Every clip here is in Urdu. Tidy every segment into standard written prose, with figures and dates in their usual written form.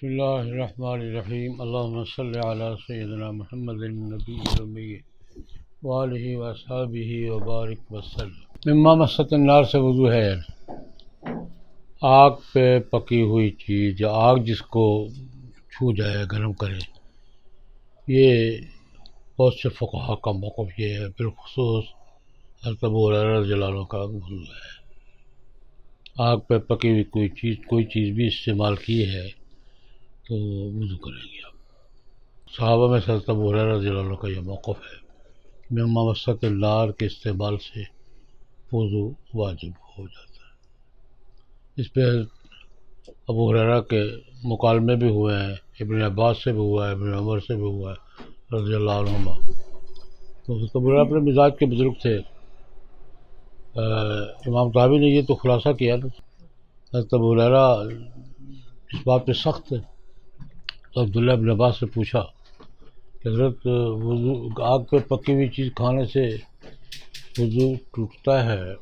بسم اللہ الرحمن الرحیم اللہم صلی علی سیدنا محمد النبی الأمی وآلہ واصحابہ وبارک وسلم۔ مما مست النار سے وضو ہے یعنی آگ پہ پکی ہوئی چیز یا آگ جس کو چھو جائے گرم کرے، یہ بہت سے فقہا کا موقف یہ ہے، بالخصوص حضرت ابو ہریرہ رضی اللہ عنہ کا وضو ہے۔ آگ پہ پکی ہوئی کوئی چیز بھی استعمال کی ہے تو وضو کریں گے آپ۔ صحابہ میں سے حضرت ابو ہریرہ رضی اللہ عنہ کا یہ موقف ہے، مما مست النار کے استعمال سے وضو واجب ہو جاتا ہے۔ اس پہ ابو ہریرہ کے مکالمے بھی ہوئے ہیں، ابن عباس سے بھی ہوا ہے، ابن عمر سے بھی ہوا ہے رضی اللہ عنہما۔ تو حضرت ابو ہریرہ اپنے مزاج کے بزرگ تھے۔ امام طحاوی نے یہ تو خلاصہ کیا نا، حضرت ابو ہریرہ اس بات پہ سخت ہے تو عبداللہ ابن عباس سے پوچھا کہ حضرت وضو آگ پہ پکی ہوئی چیز کھانے سے وضو ٹوٹتا ہے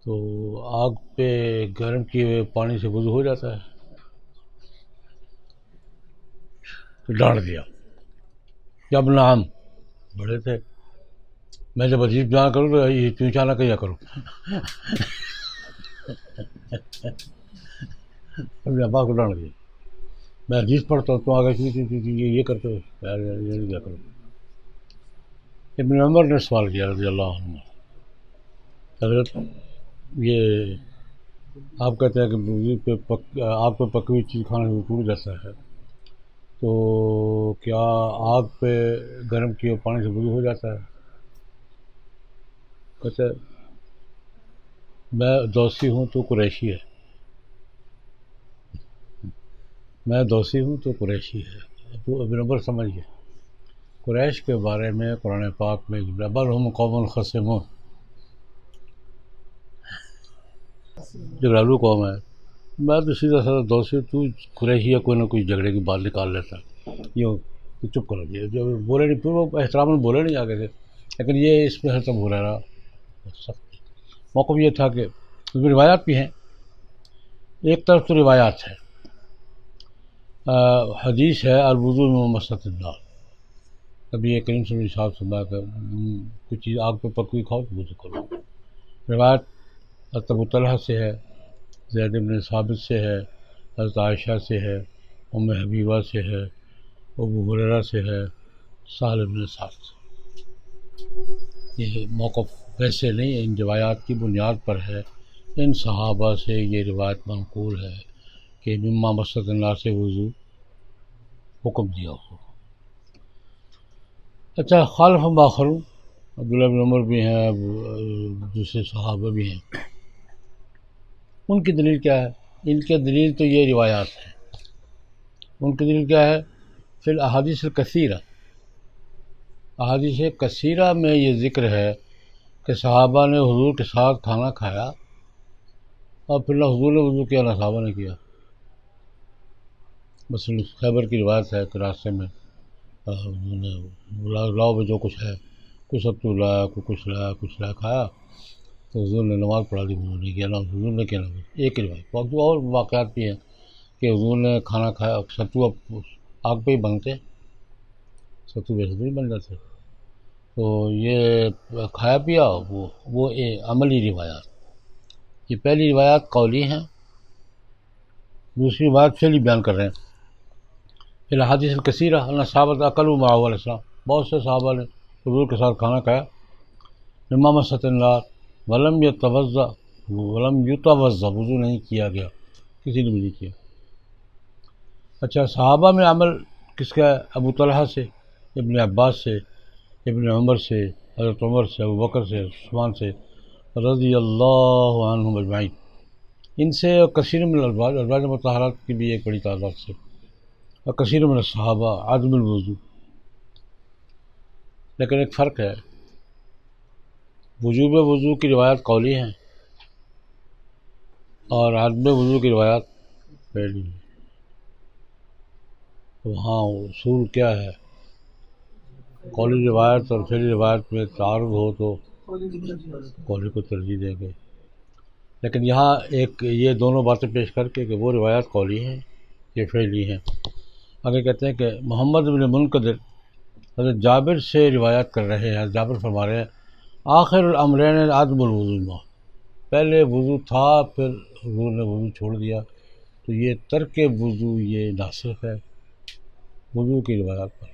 تو آگ پہ گرم کیے ہوئے پانی سے وضو ہو جاتا ہے؟ تو ڈانٹ دیا کہ اب نعم، بڑے تھے، میں جب عجیب بیان کروں تو یہ چونچا نہ کیا کروں۔ ابن عباس کو ڈانٹ دیا، میں حدیث پڑھتا ہوں تو آگے یہ کرتے ہو، یہ نہیں کیا کرو۔ ابن عمر نے سوال کیا رضی اللہ عنہ، حضرت یہ آپ کہتے ہیں کہ آگ پہ پکی ہوئی چیز کھانے سے ٹوٹ جاتا ہے، تو کیا آگ پہ گرم کیے پانی سے وضو ہو جاتا ہے؟ کہتے میں دوسی ہوں تو قریشی ہے، میں دوسی ہوں تو قریشی ہے۔ ابن عمر سمجھیے، قریش کے بارے میں قرآن پاک میں بل ہم قوم خصمون، جھگڑالو قوم ہے، میں تو سیدھا سادہ دوست، تو قریشی ہے، کوئی نہ کوئی جھگڑے کی بات نکال لیتا یوں، تو چپ کر دیا، جو بولے نہیں، پھر وہ احترام بولے نہیں آگے سے، لیکن یہ اس میں حضرت ابو ہریرہ سخت موقف یہ تھا کہ اس میں روایات بھی ہیں۔ ایک طرف تو روایات ہے، حدیث ہے الوضوء من مست النار، نبی کریم صلی اللہ علیہ وسلم کہ کچھ چیز آگ پہ پکی ہوئی کھاؤ تو وضو کرو۔ روایت حضرت ابو طلحہ سے ہے، زید بن ثابت سے ہے، حضرت عائشہ سے ہے، ام حبیبہ سے ہے، ابو ہریرہ سے ہے، سہل بن سعد سے۔ یہ موقف ویسے نہیں، ان روایات کی بنیاد پر ہے، ان صحابہ سے یہ روایت منقول ہے کہ مما مست النار سے وضو حکم دیا ہو۔ اچھا، خالف باخرون، عبداللہ بن عمر بھی ہیں، دوسرے صحابہ بھی ہیں، ان کی دلیل کیا ہے؟ ان کی دلیل تو یہ روایات ہیں۔ ان کی دلیل کیا ہے؟ فی الاحادیث الکثیرہ، احادیث کثیرہ میں یہ ذکر ہے کہ صحابہ نے حضور کے ساتھ کھانا کھایا اور پھر نہ حضور نے وضو کیا نہ صحابہ نے کیا۔ مثلا خیبر کی روایت ہے کہ راستے میں انہوں نے لاؤ میں جو کچھ ہے، کچھ ستو لایا، کچھ لایا کھایا، تو حضور نے نماز پڑھا دی، وضو نہیں کیا، نہ حضور نے کیا نہ ایک ہی روایت۔ باقی اور واقعات بھی ہیں کہ حضور نے کھانا کھایا، ستو اب آگ پہ ہی بنتے، ستو ویسے نہیں بن جاتے، تو یہ کھایا پیا وہ عملی روایات۔ یہ پہلی روایات قولی ہیں، دوسری روایت فعلی بیان کر رہے ہیں۔ فی الحادث الکثیرہ ان صحابہ اکلوا معه علیہ السلام، بہت سے صحابہ نے حضور کے ساتھ کھانا کھایا، مما مست النار ولم یتوضا، وضو نہیں کیا گیا، کسی نے بھی نہیں کیا۔ اچھا، صحابہ میں عمل کس کا ہے؟ ابو طلحہ سے، ابن عباس سے، ابن عمر سے، حضرت عمر سے، ابو بکر سے، عثمان سے رضی اللہ عنہم اجمعین، ان سے اور کثیر من الازواج مطہرات کی بھی ایک بڑی تعداد سے، اور کثیر من الصحابہ عدم الوضو۔ لیکن ایک فرق ہے، وجوب وضو کی روایات قولی ہیں اور عدم وضو کی روایات فعلی ہیں۔ وہاں اصول کیا ہے؟ قولی روایت اور فعلی روایت میں تعارض ہو تو قولی کو ترجیح دیں گے، لیکن یہاں ایک یہ دونوں باتیں پیش کر کے کہ وہ روایات قولی ہیں یہ فعلی ہیں۔ آگے کہتے ہیں کہ محمد بن منقدر حضرت جابر سے روایت کر رہے ہیں، حضرت جابر فرما رہے ہیں آخر الامرین عدم الوضو، پہلے وضو تھا پھر حضور نے وضو چھوڑ دیا، تو یہ ترک وضو یہ ناسخ ہے وضو کی روایات پر۔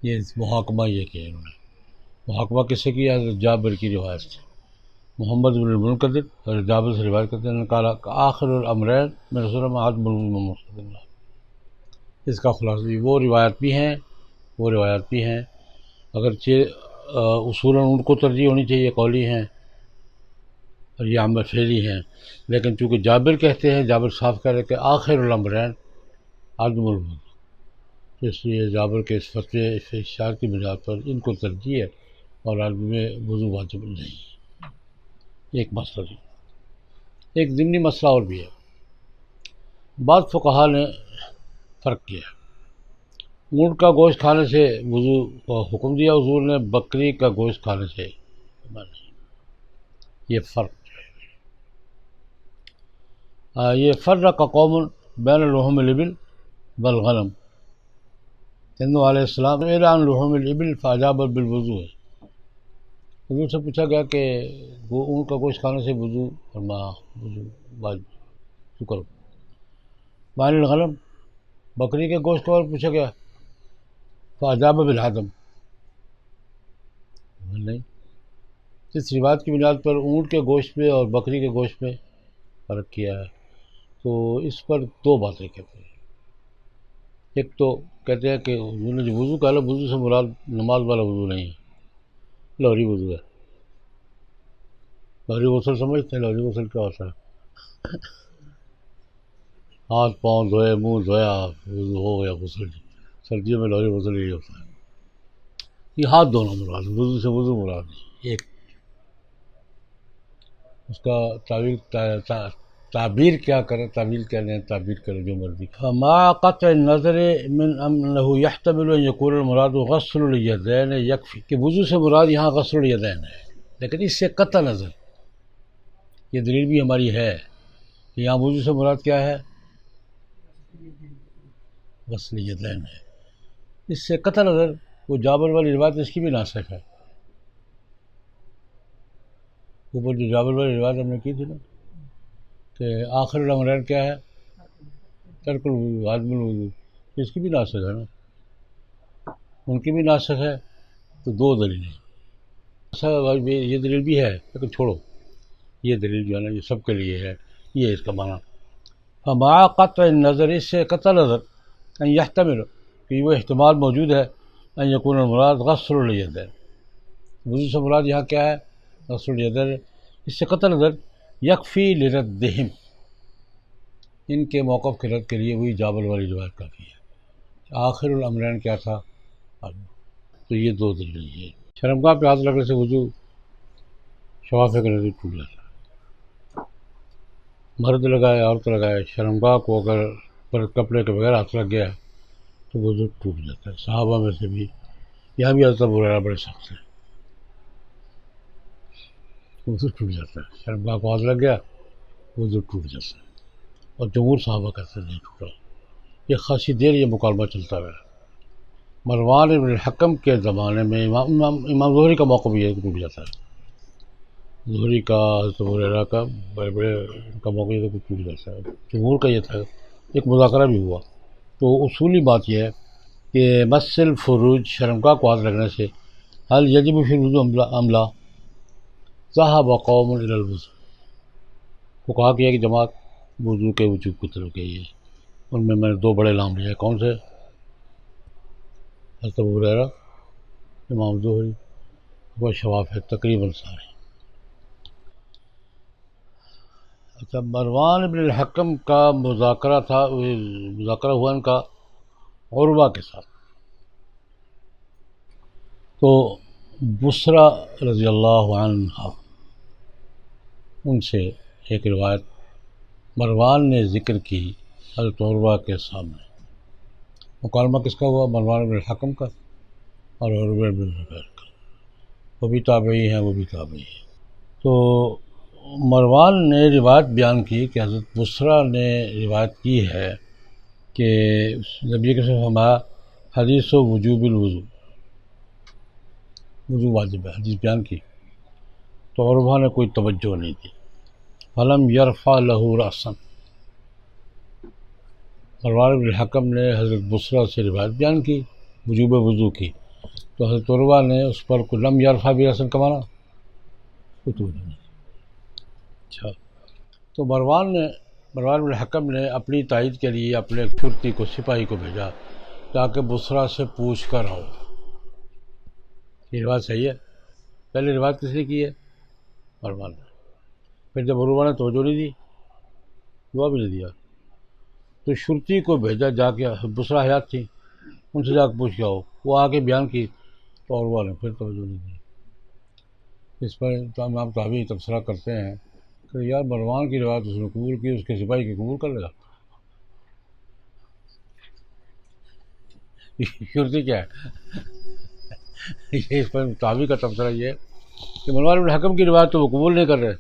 یہ محاکمہ یہ کیا انہوں نے، محاکمہ کس سے کیا؟ حضرت جابر کی روایت سے۔ محمد بن المنقدر حضرت جابر سے روایت کرتے ہیں کہا آخر الامرین میں رسول اللہ عدم الوضو، اس کا خلاصہ وہ روایت بھی ہیں اگرچہ اصولاً ان کو ترجیح ہونی چاہیے، قولی ہیں اور یہ عمل فعلی ہیں، لیکن چونکہ جابر کہتے ہیں، جابر صاف کہہ رہے کہ آخر الامرین عدم الوضو، اس لیے جابر کے اس فتوے اس اشارے کی بنیاد پر ان کو ترجیح ہے اور عرب میں وضو واجب نہیں۔ ایک مسئلہ بھی، ایک ضمنی مسئلہ اور بھی ہے، بعض فقہا نے فرق کیا، اونٹ کا گوشت کھانے سے وضو کا حکم دیا حضور نے، بکری کا گوشت کھانے سے نہیں، یہ فرق ہے۔ یہ فرق قوم بین لحوم الابل والغنم، ہندو علیہ السلام اعلان لحوم الابل فاجاب بالوضو ہے، حضور سے پوچھا گیا کہ وہ اونٹ کا گوشت کھانے سے وضو فرمایا وضو واجب، شکر۔ وعن الغنم، بکری کے گوشت کے بارے میں پوچھا گیا فاجاب بالعدم، نہیں۔ اس روایت کی بنیاد پر اونٹ کے گوشت میں اور بکری کے گوشت میں فرق کیا ہے، تو اس پر دو باتیں کہتے ہیں۔ ایک تو کہتے ہیں کہ انہوں نے جو وضو کہا، وضو سے مراد نماز والا وضو نہیں ہے، لوہری وضو ہے۔ لوہری غسل سمجھتے ہیں؟ لوہری غسل کیا ہوتا ہے؟ ہاتھ پاؤں دھوئے، منہ دھویا، وضو ہو گیا غسل۔ سردیوں میں لوہری غسل یہی ہوتا ہے، یہ ہاتھ دھونا مراد، وضو سے وضو مراد نہیں۔ ایک اس کا تعبیر کیا کریں، تعبیر کیا لیں، تعبیر کریں جو مرضی۔ فما قطع النظر من انه يحتمل ان يكون المراد غسل اليدين يكفي، کہ وضو سے مراد یہاں غسل الیدین ہے، لیکن اس سے قطع نظر یہ دلیل بھی ہماری ہے کہ یہاں وضو سے مراد کیا ہے؟ غسل الیدین ہے، اس سے قطع نظر وہ جابر والی روایت اس کی بھی ناسخ ہے، اوپر جو جابر والی روایت ہم نے کی تھی نا کہ آخر الامرین کیا ہے؟ ترک الوضو عدم الوضو، اس کی بھی ناسخ ہے نا، ان کی بھی ناسخ ہے، تو دو دلیلیں۔ یہ دلیل بھی ہے لیکن چھوڑو، یہ دلیل جو ہے نا یہ سب کے لیے ہے، یہ اس کا معنی۔ فمع قطع النظر، اس سے قطع نظر، ان یحتمل کہ وہ احتمال موجود ہے، ان یکون المراد غسل الیدین، وضو سے مراد یہاں کیا ہے؟ غسل الیدین، اس سے قطع نظر یکفی لردہم، ان کے موقف کے رد کے لیے وہی جابر والی روایت کافی ہے۔ آخر الامرین کیا تھا؟ تو یہ دو دلیل ہے۔ شرمگاہ پہ ہاتھ لگنے سے وضو شفافے کا نظر ٹوٹ جاتا ہے، مرد لگائے عورت لگائے، شرمگاہ کو اگر پر کپڑے کے بغیر ہاتھ لگ گیا تو وضو ٹوٹ جاتا ہے۔ صحابہ میں سے بھی، یہاں بھی حضرت ابو ہریرہ بڑے سخت ہیں، وضو ٹوٹ جاتا ہے، شرمگاہ کو ہاتھ لگ گیا وضو ٹوٹ جاتا ہے، اور جمہور صحابہ کہتے ہیں نہیں ٹوٹا۔ یہ خاصی دیر یہ مکالمہ چلتا رہا، مروان بن الحکم کے زمانے میں امام ظہری کا موقع بھی ہے کہ ٹوٹ جاتا ہے، ظہری کا، حضرت ابو ہریرہ کا، بڑے بڑے ان کا موقع یہ تھا کہ ٹوٹ جاتا ہے، جمہور کا یہ تھا۔ ایک مذاکرہ بھی ہوا، تو اصولی بات یہ ہے کہ مس الفروج، شرمگاہ کو ہاتھ لگنے سے، حل یجب فی الوضو ام لا، ذهب قوم الی الوضو، وہ کہا کہ جماعت وضو کے وجوب کی طرف گئی ہے، ان میں نے دو بڑے نام لیے، کون سے؟ حضرت ابو ہریرہ، امام ظہری، وہ شواف ہے تقریباً سارے۔ اچھا، مروان بن الحکم کا مذاکرہ تھا، مذاکرہ ہوا ان کا عروہ کے ساتھ، تو بصرہ رضی اللہ عنہ ان سے ایک روایت مروان نے ذکر کی حضرت عروہ کے سامنے، مکالمہ کس کا ہوا؟ مروان بن الحکم کا اور عروہ بن زبیر کا، وہ بھی تابعی ہیں وہ بھی تابعی ہیں۔ تو مروان نے روایت بیان کی کہ حضرت بصرہ نے روایت کی ہے کہ نبی کے فرمایا حدیث و وجوب الوضو، وضو واجب ہے، حدیث بیان کی تو عروہ نے کوئی توجہ نہیں دی. فلم یرفع لہ رأسا، مروان بن الحکم نے حضرت بصرہ سے روایت بیان کی وجوب وضو کی، تو حضرت عروہ نے اس پر کوئی لم یرفع بھی رأسا کمانا کوئی توجہ نہیں. اچھا، تو مروان بن الحکم نے اپنی تائید کے لیے اپنے ایک چھرتی کو، سپاہی کو بھیجا تاکہ بصرہ سے پوچھ کر آؤ. یہ روایت صحیح ہے. پہلے روایت کس نے کی ہے؟ مروان نے. پھر جب عروہ نے توجہ نہیں دی، جواب نہیں دیا، تو شرطی کو بھیجا جا کے، بصرہ حیات تھی، ان سے جا کے پوچھ کے آؤ. وہ آ کے بیان کی تو عروہ نے پھر توجہ نہیں دی. اس پر امام طحاوی تبصرہ کرتے ہیں کہ یار مروان کی روایت اس نے قبول کی، اس کے سپاہی کی قبول کر لے گا. شرطی کیا ہے؟ یہ اس پر طحاوی کا تبصرہ یہ ہے کہ مروان بن الحکم کی روایت تو وہ قبول نہیں کر رہے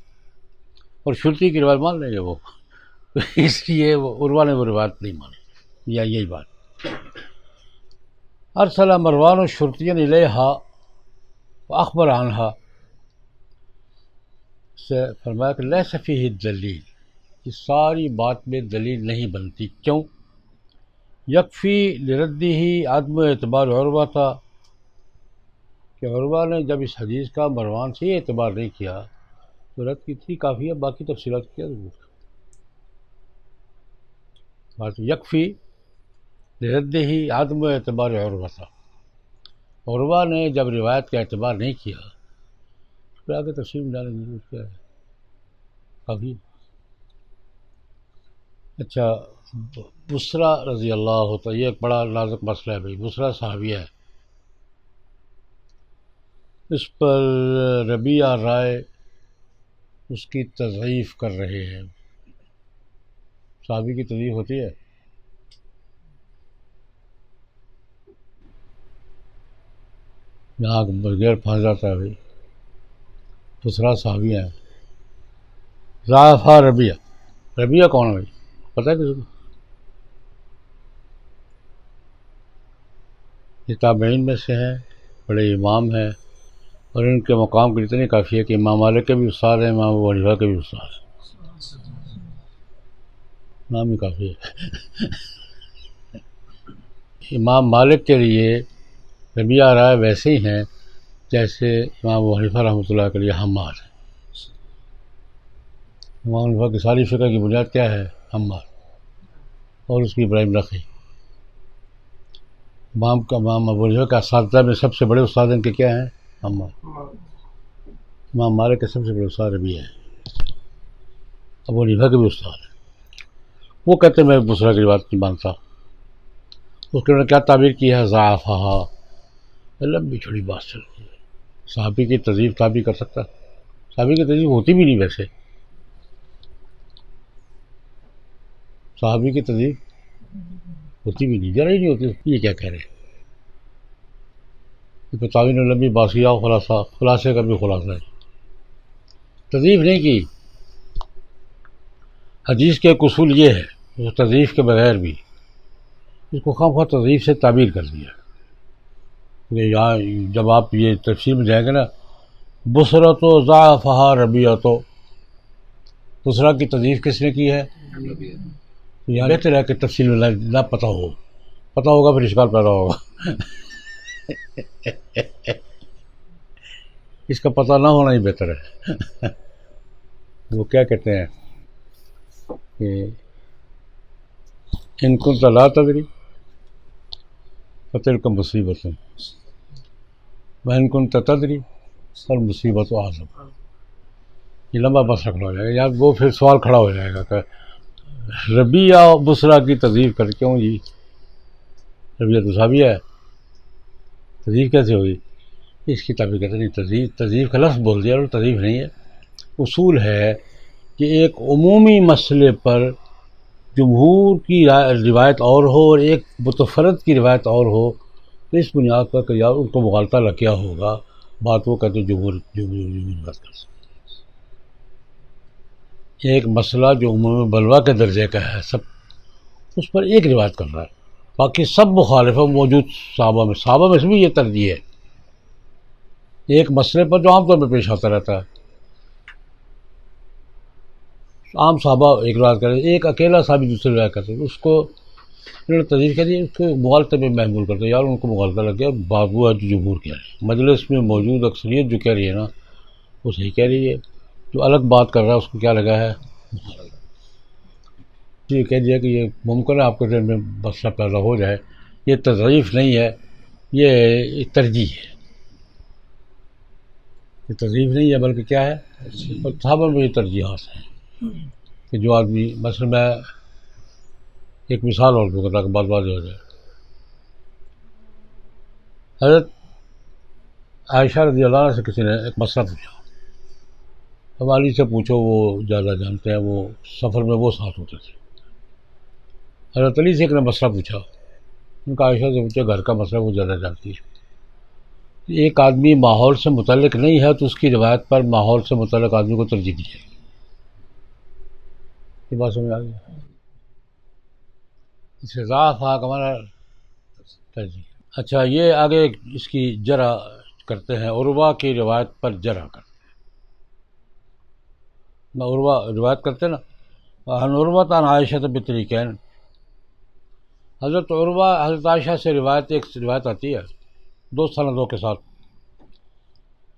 اور شرطی کی روایت مان لیں گے وہ، اس لیے وہ عروہ نے وہ روایت نہیں مانی. یا یہی بات. ارسل مروان شرطیا الیہا فاخبر عنہا، سے فرمایا کہ لیس فیہ دلیل، یہ ساری بات میں دلیل نہیں بنتی. کیوں؟ یکفی لردہ عدم اعتبار عروہ تھا، کہ عروہ نے جب اس حدیث کا مروان سے اعتبار نہیں کیا تو رد کی تھی کافی ہے، باقی تفصیلات کیا ضرورت ہے. بات یکفی لردہ عدم اعتبار عروہ تھا، عروہ نے جب روایت کا اعتبار نہیں کیا پھر آگے تفصیل میں جانے کی ضرورت کیا ہے، کافی. اچھا، بصرہ رضی اللہ تعالیٰ، یہ ایک بڑا نازک مسئلہ ہے بھائی. بصرہ صحابیہ ہے، اس پر ربیعہ رائے اس کی تضعیف کر رہے ہیں. صحابی کی تضعیف ہوتی ہے؟ یہاں بغیر پھنس جاتا ہے بھائی. بصرہ صحابیہ ہیں. ضعفہ ربیعہ، ربیعہ کون ہے بھائی؟ پتہ ہے کسی کو؟ یہ تابعین میں سے ہیں، بڑے امام ہیں، اور ان کے مقام کے اتنے کافی ہے کہ امام مالک کے بھی استاد ہیں، امام ابو حنیفہ کے بھی استاد ہیں. نام ہی کافی ہے. امام مالک کے لیے ربیعہ رائے ویسے ہی ہیں جیسے امام ابو حنیفہ رحمۃ اللہ کے لیے حماد ہے. امام حنیفہ کی ساری فقہ کی بنیاد کیا ہے؟ حماد، اور اس کی ابراہیم نخعی. امام ابو حنیفہ کا اساتذہ میں سب سے بڑے استاد ان کے کیا ہیں؟ حماد. امام مالک کے سب سے بڑے استاد ربیعہ ہیں، ابو حنیفہ کے بھی استاد ہیں. وہ کہتے ہیں میں بصرہ کی بات نہیں مانتا. اس کے انہوں نے کیا تعبیر کی ہے؟ ضعفہا، لمبی چھڑی بات چل رہی ہے. صحابی کی تضعیف تعبیر کر سکتا ہے؟ صحابی کی تضعیف ہوتی بھی نہیں، ویسے صحابی کی تضعیف ہوتی بھی نہیں، ذرا ہی نہیں ہوتی. یہ کیا کہہ رہے ہیں؟ یہ تعویل لمبی باسیہ خلاصہ، خلاصے کا بھی خلاصہ ہے. تضعیف نہیں کی. حدیث کے ایک اصول یہ ہے تضعیف کے بغیر بھی اس کو خواہ تضعیف سے تعبیر کر دیا. یہاں جب آپ یہ تفسیر میں جائیں گے نا، بصرۃ ضعفہا ربیعۃ، بصرہ کی تضعیف کس نے کی ہے؟ یہاں بہتر ہے کہ تفصیل میں نہ پتہ ہوگا پھر اشکال پیدا ہوگا. اس کا پتہ نہ ہونا ہی بہتر ہے. وہ کیا کہتے ہیں کہ ان کنت لا تدری فتلک مصیبۃ وان کنت تدری فالمصیبۃ اعظم. یہ لمبا مسئلہ کھڑا ہو جائے گا یار، وہ پھر سوال کھڑا ہو جائے گا کہ ربیعہ بصرہ کی تضعیف کر کیوں جی؟ ربیعہ تو صحابیہ ہے، تضعیف کیسے ہوگی؟ اس کی تعبیر کہتے نہیں. تضعیف کا لفظ بول دیا اور تضعیف نہیں ہے. اصول ہے کہ ایک عمومی مسئلے پر جمہور کی روایت اور ہو اور ایک متفرد کی روایت اور ہو، تو اس بنیاد پر کہ یار ان کو مغالطہ لگ کیا ہوگا، بات وہ کہتے جمہور بات کر سکتے. ایک مسئلہ جو عموم بلوا کے درجے کا ہے سب اس پر ایک روایت کر رہا ہے، باقی سب مخالف ہیں موجود صحابہ میں سے بھی یہ ترجیح ہے ایک مسئلے پر جو عام طور پہ پیش آتا رہتا ہے. عام صحابہ ایک روایت کرتے، ایک اکیلا صحابی دوسری روایت کرتے، اس کو انہوں نے تجویز کر دی، اس کو مغالطے میں محمول کرتے. یار ان کو مغالطہ لگ گیا، بابو ہے جو جمہور کہہ رہے ہیں، مجلس میں موجود اکثریت جو کہہ رہی ہے نا وہ صحیح کہہ رہی ہے، جو الگ بات کر رہا ہے اس کو کیا لگا ہے، یہ کہہ دیا کہ یہ ممکن ہے آپ کے ذہن میں مسئلہ پیدا ہو جائے، یہ تضعیف نہیں ہے، یہ ترجیح ہے، یہ تضعیف نہیں ہے بلکہ کیا ہے، اور صحابہ میں یہ ترجیحات ہیں کہ جو آدمی مثلا میں ایک مثال اور دوں گا تاکہ بات واضح ہو جائے. حضرت عائشہ رضی اللہ عنہ سے کسی نے ایک مسئلہ پوچھا، اب علی سے پوچھو وہ زیادہ جانتے ہیں، وہ سفر میں وہ ساتھ ہوتے تھے. حضرت علی سے ایک نے مسئلہ پوچھا، ان کا عائشہ سے پوچھا گھر کا مسئلہ وہ زیادہ جانتی ہے. ایک آدمی ماحول سے متعلق نہیں ہے تو اس کی روایت پر ماحول سے متعلق آدمی کو ترجیح دی جائے گی. یہ بات سمجھ آ گئی؟ اس سے ضعف کا ہمارا ترجیح. اچھا یہ آگے اس کی جرح کرتے ہیں، عروہ کی روایت پر جرح کرتے ہیں. نہ عروہ روایت کرتے نا، عن عروہ عن عائشہ بطریقین، حضرت عروہ حضرت عائشہ سے روایت ایک روایت آتی ہے دو سندوں کے ساتھ،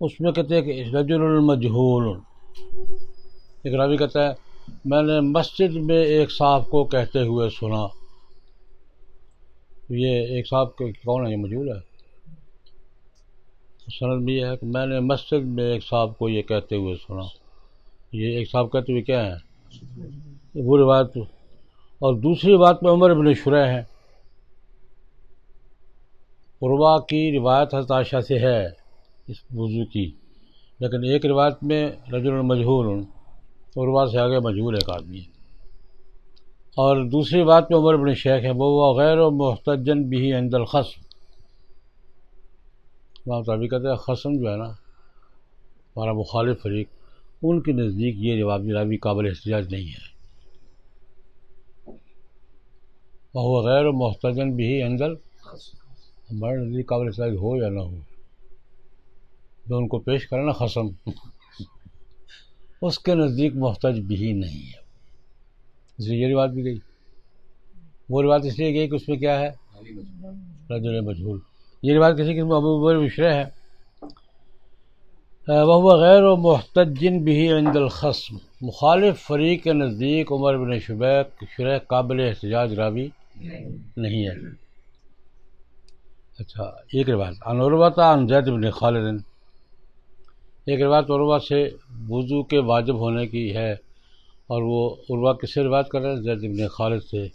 اس میں کہتے ہیں کہ رجل مجہول، ایک راوی کہتا ہے میں نے مسجد میں ایک صاحب کو کہتے ہوئے سنا. یہ ایک صاحب کون ہے، یہ مجہول ہے. سند بھی ہے کہ میں نے مسجد میں ایک صاحب کو یہ کہتے ہوئے سنا. یہ ایک صاحب کہتے ہوئے کیا ہے وہ روایت. اور دوسری بات میں عمر بن شریح ہے. عروہ کی روایت حضرت عائشہ سے ہے اس وضو کی، لیکن ایک روایت میں رجل مجہول، عروہ سے آگے مجہول ایک آدمی ہے. اور دوسری بات میں عمر بن شیخ ہے، وہ غیر محتجن بھی عند الخصم. امام طبری کہتے ہیں خصم جو ہے نا ہمارا مخالف فریق، ان کے نزدیک یہ راوی قابل احتجاج نہیں ہے. وہ غیر محتجن بھی عند الخصم، ہمارے نزدیک قابل احتجاج ہو یا نہ ہو، جو ان کو پیش کرے نا خصم اس کے نزدیک محتج بھی نہیں ہے. اس لیے یہ روایت بھی گئی. وہ روایت اس لیے گئی کہ اس میں کیا ہے رجل مجہول. یہ روایت کسی قسم ابو بکر مشرح ہے، وہ غیر محتجن بھی عند الخصم، مخالف فریق کے نزدیک عمر بن شریح قابل احتجاج راوی نہیں ہے. اچھا ایک روایت عن عروہ عن زید بن خالد، ایک روایت عروہ سے وضو کے واجب ہونے کی ہے، اور وہ عروہ کس سے روایت کر رہے ہیں، زید بن خالد سے.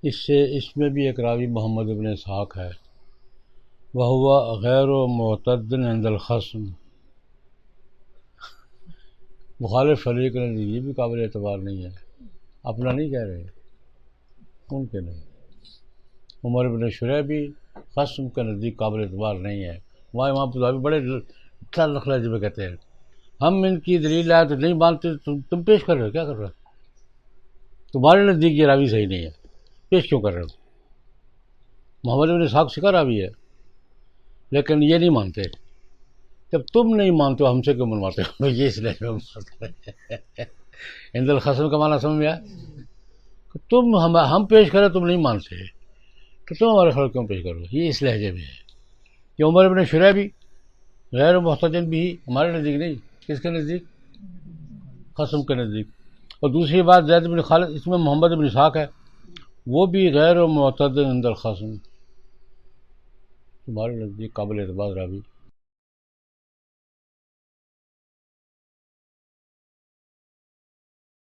اس میں بھی ایک راوی محمد بن اسحاق ہے، وہو غیر معتد عند الخصم، مخالف فریق نے یہ بھی قابل اعتبار نہیں ہے. اپنا نہیں کہہ رہے، ان کے نہیں. عمر بن شریح بھی خصم کے نزدیک قابل اعتبار نہیں ہے. وہاں امام طبری بڑے لہجے میں کہتے ہیں ہم ان کی دلیل آئے تو نہیں مانتے، تم پیش کر رہے ہو، کیا کر رہے ہو تمہارے نزدیک یہ راوی صحیح نہیں ہے، پیش کیوں کر رہے ہو. محمد بن اسحاق سکا راوی ہے لیکن یہ نہیں مانتے. جب تم نہیں مانتے ہو ہم سے کیوں منواتے ہو، یہ اس لہجے میں مانتے ہیں. عند الخصم کا معنی سمجھ میں آیا کہ تم ہم پیش کریں تم نہیں مانتے تو تم ہمارے خلاف کیوں پیش کرو، یہ اس لہجے میں ہے. کہ عمر بن شریح بھی غیر محتجن بھی ہمارے نزدیک نہیں، کس کے نزدیک، خصم کے نزدیک. اور دوسری بات زید بن خالد، اس میں محمد بن اسحاق ہے، وہ بھی غیر معتد عند الخصم، تمہارے نزدیک قابل اعتبار راوی